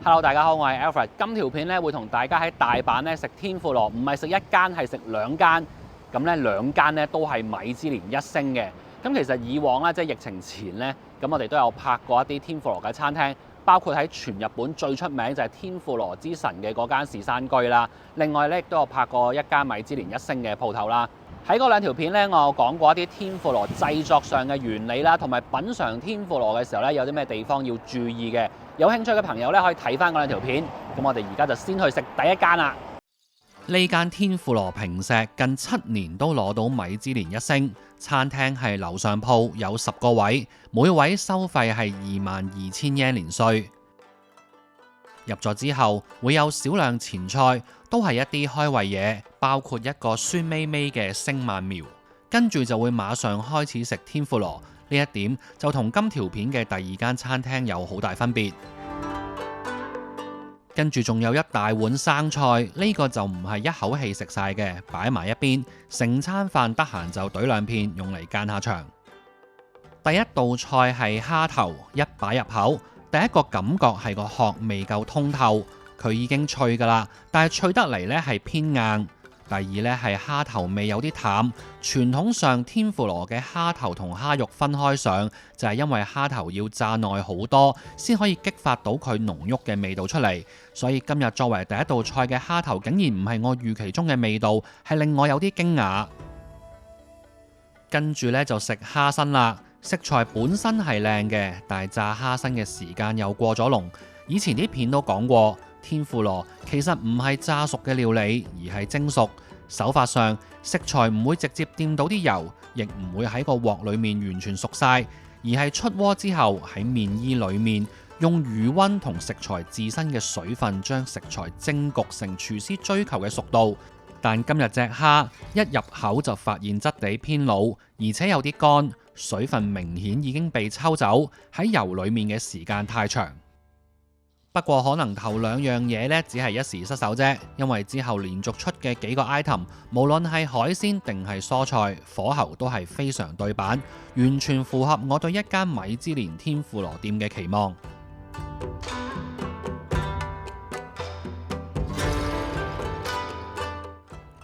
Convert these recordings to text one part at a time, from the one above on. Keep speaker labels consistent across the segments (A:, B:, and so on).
A: Hello， 大家好，我係 Alfred。今條片咧會同大家喺大阪咧食天婦羅，唔係食一間，係食兩間。咁咧兩間咧都係米芝蓮一星嘅。咁其實以往咧即係疫情前咧，咁我哋都有拍過一啲天婦羅嘅餐廳，包括喺全日本最出名就係天婦羅之神嘅嗰間時山居啦。另外咧亦都有拍過一間米芝蓮一星嘅鋪頭啦。喺嗰兩條片咧，我有講過一啲天婦羅製作上嘅原理啦，同埋品嚐天婦羅嘅時候咧，有啲咩地方要注意嘅。有興趣嘅朋友咧，可以睇翻嗰兩條片。咁我哋而家就先去食第一間啦。呢間天婦羅平石近7年都攞到米芝蓮一星，餐廳係樓上鋪，有10個位，每位收費係22,000 yen 連稅。入咗之後會有少量前菜，都係一啲開胃嘢，包括一個酸味味嘅星曼苗，跟住就會馬上開始食天婦羅。呢一點就同今條片嘅第二間餐廳有好大分別。跟住仲有一大碗生菜，呢個就唔係一口氣食晒嘅，擺埋一邊，成餐飯得閒就懟兩片，用嚟間下場。第一道菜係蝦頭，一擺入口，第一個感覺係個殼未夠通透，佢已經脆㗎啦，但係脆得嚟呢係偏硬。第二呢係蝦頭味有啲淡，傳統上天婦羅嘅蝦頭同蝦肉分開上，就係因為蝦頭要炸耐好多，先可以激發到佢濃郁嘅味道出嚟。所以今日作為第一道菜嘅蝦頭，竟然唔係我預期中嘅味道，係令我有啲驚訝。跟住呢就食蝦身啦，食材本身係靚嘅，但係炸蝦身嘅時間又過咗龍。以前啲片都講過，天婦羅其實唔係炸熟嘅料理，而係蒸熟。手法上，食材唔會直接掂到啲油，亦唔會喺個鑊裡面完全熟晒，而係出鍋之後喺麵衣裡面用餘溫同食材自身嘅水分將食材蒸焗成廚師追求嘅熟度。但今日隻蝦一入口就發現質地偏老，而且有啲乾，水分明顯已經被抽走，喺油裡面嘅時間太長。不過可能頭兩樣嘢呢，只係一時失手啫，因為之後連續出嘅幾個 item， 無論係海鮮定係蔬菜，火候都係非常對版，完全符合我對一間米芝蓮天婦羅店嘅期望。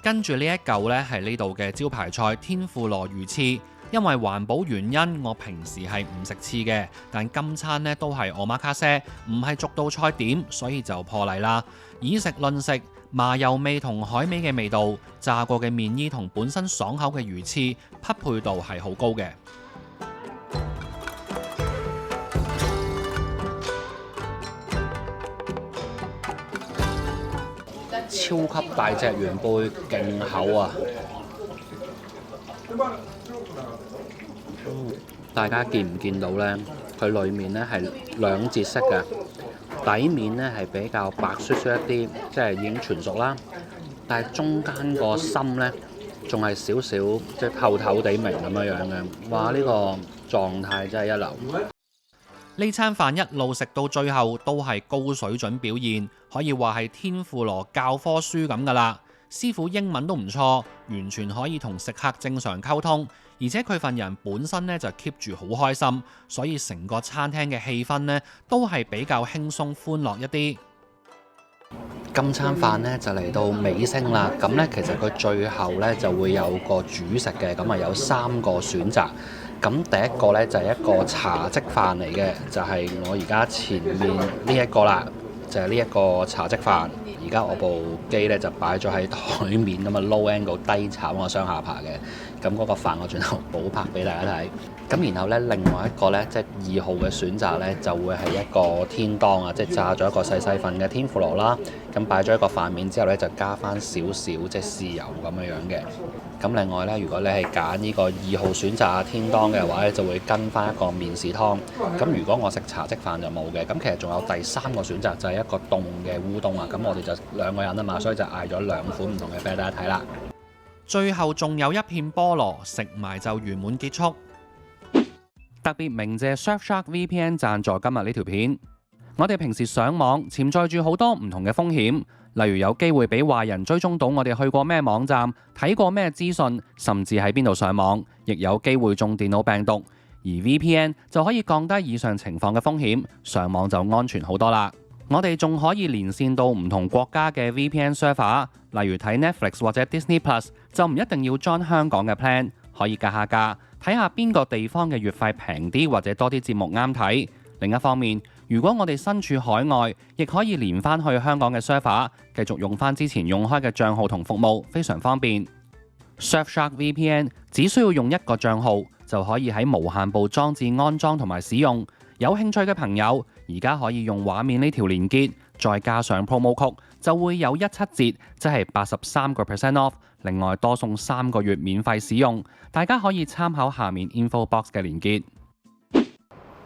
A: 跟住呢一嚿呢，係呢度嘅招牌菜天婦羅魚翅。因為環保原因，我平時係唔食翅嘅，但今餐呢都係omakase，唔係逐道菜點，所以就破例啦。以食論食，麻油味同海味嘅味道，炸過嘅麵衣同本身爽口嘅魚翅，匹配度係好高嘅。超級大隻原貝，勁厚啊！大家見唔見到呢？佢裡面呢係兩節式嘅，底面呢係比較白雪雪一啲，即係已經全熟啦。但係中間個心呢，仲係少少即係透透地明咁樣樣嘅。哇！呢個狀態真係一流。呢餐飯一路食到最後都係高水準表現，可以話係天婦羅教科書咁噶啦。師傅英文都唔錯，完全可以同食客正常溝通，而且佢份人本身呢就 keep 住好開心，所以成個餐廳嘅氣氛呢都係比較輕鬆歡樂一啲。今餐飯呢就嚟到尾聲啦，咁呢其實佢最後呢就會有個主食嘅，咁啊有3個選擇。咁第一個呢就係一個茶漬飯嚟嘅，就係我而家前面呢一個啦，就係呢一個茶漬飯。而家我部機咧就擺咗喺台面咁啊，low angle 低炒我雙下巴嘅。咁嗰個飯我轉頭補拍俾大家睇。咁然後咧，另外一個咧，即係2號嘅選擇咧，就會係一個天當啊，即係炸咗一個細細份嘅天婦羅啦。咁擺咗一個飯面之後咧，就加翻少少即係豉油咁樣樣嘅。咁另外咧，如果你係揀呢個2號選擇天當嘅話咧，就會跟翻一個麵豉湯。咁如果我食茶漬飯就冇嘅。咁其實仲有第3個選擇就係一個凍嘅烏冬啊。咁我哋就2個人啊嘛，所以就嗌咗2款唔同嘅俾大家睇啦。最後仲有一片菠蘿，食埋就圓滿結束。特別鳴謝 Surfshark VPN 贊助今日呢條片。我哋平時上網潛在住好多唔同嘅風險，例如有機會俾壞人追蹤到我哋去過咩網站、睇過咩資訊，甚至喺邊度上網，亦有機會中電腦病毒。而 VPN 就可以降低以上情況嘅風險，上網就安全好多啦。我哋仲可以連線到唔同國家嘅 VPN server，例如睇 Netflix 或者 Disney Plus， 就唔一定要 join 香港嘅 plan， 可以格下價，睇下邊個地方嘅月費平啲或者多啲節目啱睇。另一方面，如果我哋身處海外，亦可以連返去香港嘅 server， 繼續用返之前用開嘅帳號同服務，非常方便。Surfshark VPN 只需要用一個帳號就可以喺無限部裝置安裝同埋使用。有興趣嘅朋友，而家可以用畫面呢條連結，再加上 promo code，就會有17折，即係83% off。另外多送3個月免費使用，大家可以參考下面 info box 嘅連結。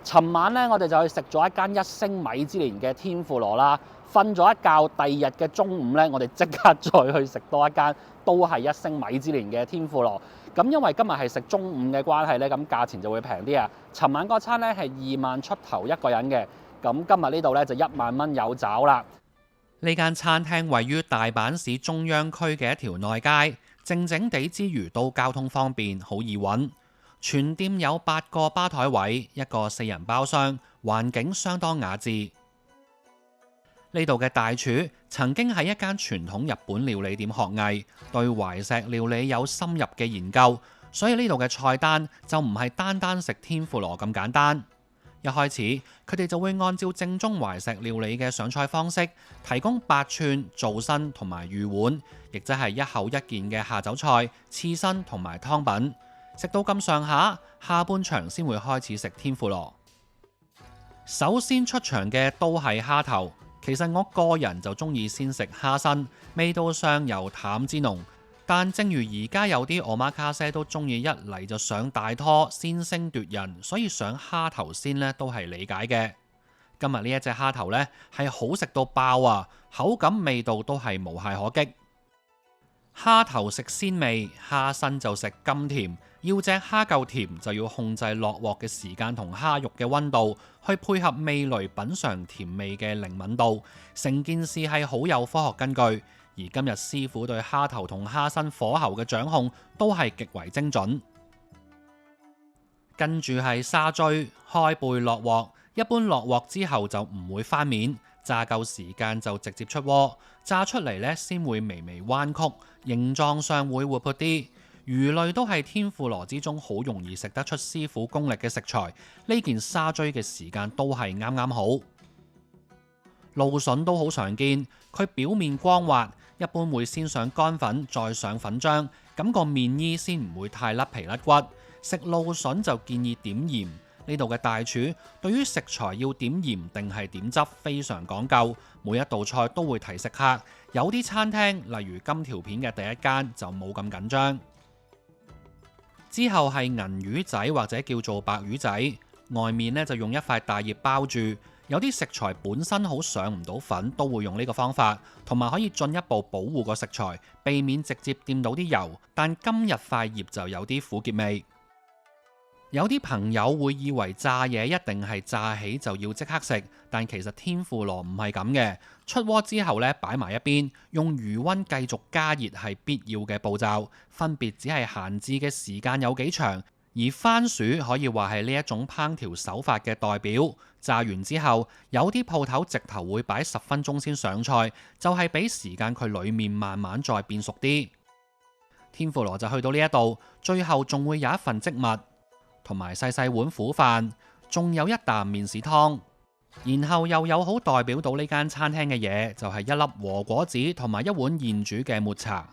A: 尋晚呢，我哋就去食咗一間1星米芝蓮嘅天婦羅啦。瞓咗一覺，第二日嘅中午呢，我哋即刻再去食多一間，都係1星米芝蓮嘅天婦羅。咁因為今日係食中午嘅關係呢，咁價錢就會平啲啊。尋晚嗰餐呢係2萬出頭一個人嘅，咁今日呢度呢就1萬蚊有找啦。呢間餐廳位於大阪市中央區嘅一條內街，靜靜地之餘都交通方便，好易揾。全店有8個吧台位，一個4人包廂，環境相當雅致。呢度嘅大廚曾經喺一間傳統日本料理店學藝，對懷石料理有深入嘅研究，所以呢度嘅菜單就唔係單單食天婦羅咁簡單。一開始佢哋就會按照正宗懷石料理嘅上菜方式，提供8寸造身同埋御碗，亦即係1口1件嘅下酒菜、刺身同埋湯品。食到咁上下，下半場先會開始食天婦羅。首先出場嘅都係蝦頭。其實我個人就中意先食蝦身，味道上由淡至濃。但正如而家有啲omakase都中意一嚟就上大拖，先聲奪人，所以上蝦頭先呢都係理解嘅。今日呢一隻蝦頭呢係好食到爆啊，口感味道都係無懈可擊。蝦頭食鮮味，蝦身就食甘甜。要隻蝦夠甜，就要控制落鑊嘅時間同蝦肉嘅溫度，去配合味蕾品嚐甜味嘅靈敏度。成件事係好有科學根據，而今日師傅對蝦頭同蝦身火候嘅掌控都係極為精準。跟住係沙錐，開背落鑊，一般落鑊之後就唔會翻面，炸夠時間就直接出鍋，炸出嚟呢先會微微彎曲，形狀上會活潑啲。魚類都係天婦羅之中好容易食得出師傅功力嘅食材，呢件沙錐嘅時間都係啱啱好。蘆筍都好常見，佢表面光滑，一般會先上乾粉再上粉漿，咁個面衣先唔會太甩皮甩骨。食蘆筍就建議點鹽，呢度嘅大廚對於食材要點鹽定係點汁非常講究，每一道菜都會提食客。有啲餐廳例如金條片嘅第一間就冇咁緊張。之後係銀魚仔或者叫做白魚仔，外面呢就用一塊大葉包住。有啲食材本身好上唔到粉，都會用呢個方法，同埋可以進一步保護個食材，避免直接掂到啲油。但今日塊葉就有啲苦澀味。有啲朋友會以為炸嘢一定係炸起就要即刻食，但其實天婦羅唔係咁嘅。出鍋之後呢，擺埋一邊，用餘溫繼續加熱係必要嘅步驟，分別只係閒置嘅時間有幾長。而番薯可以話係呢一種烹調手法嘅代表。炸完之後，有啲鋪頭直頭會擺10分鐘先上菜，就係俾時間佢裡面慢慢再變熟啲。天婦羅就去到呢一度，最後仲會有一份漬物，同埋細細碗苦飯，仲有一啖麵豉湯。然後又有好代表到呢間餐廳嘅嘢，就係一粒和果子同埋一碗現煮嘅抹茶。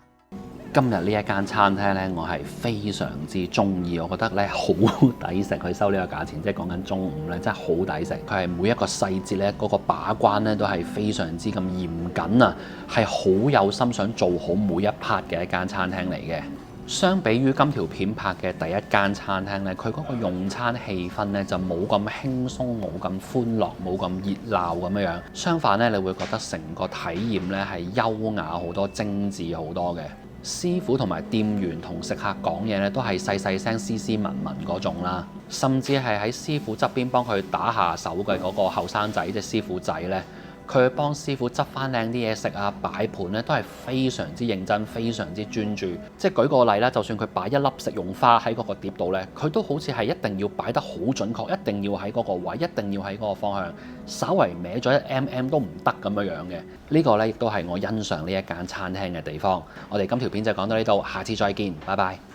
A: 今日呢一間餐廳呢，我係非常之中意，我覺得呢好抵食，佢收呢個價錢，即係講緊中午呢，真係好抵食。佢係每一個細節呢，嗰個把關呢都係非常之咁嚴謹啊，係好有心想做好每一 part 嘅一間餐廳嚟嘅。相比於金條片拍嘅第一間餐廳呢，佢嗰個用餐氣氛呢就冇咁輕鬆，冇咁歡樂，冇咁熱鬧咁樣。相反呢，你會覺得成個體驗呢係優雅好多、精緻好多嘅。師傅同埋店員同食客講嘢呢，都係細細聲、斯斯文文嗰種啦。甚至係喺師傅側邊幫佢打下手嘅嗰個後生仔，即係師傅仔呢，佢去幫師傅執翻靚啲嘢食啊，擺盤咧都係非常之認真、非常之專注。即係舉個例啦，就算佢擺一粒食用花喺嗰個碟度咧，佢都好似係一定要擺得好準確，一定要喺嗰個位，一定要喺嗰個方向，稍為歪咗1mm都唔得咁樣樣嘅。呢個咧亦都係我欣賞呢一間餐廳嘅地方。我哋今條片就講到呢度，下次再見，拜拜。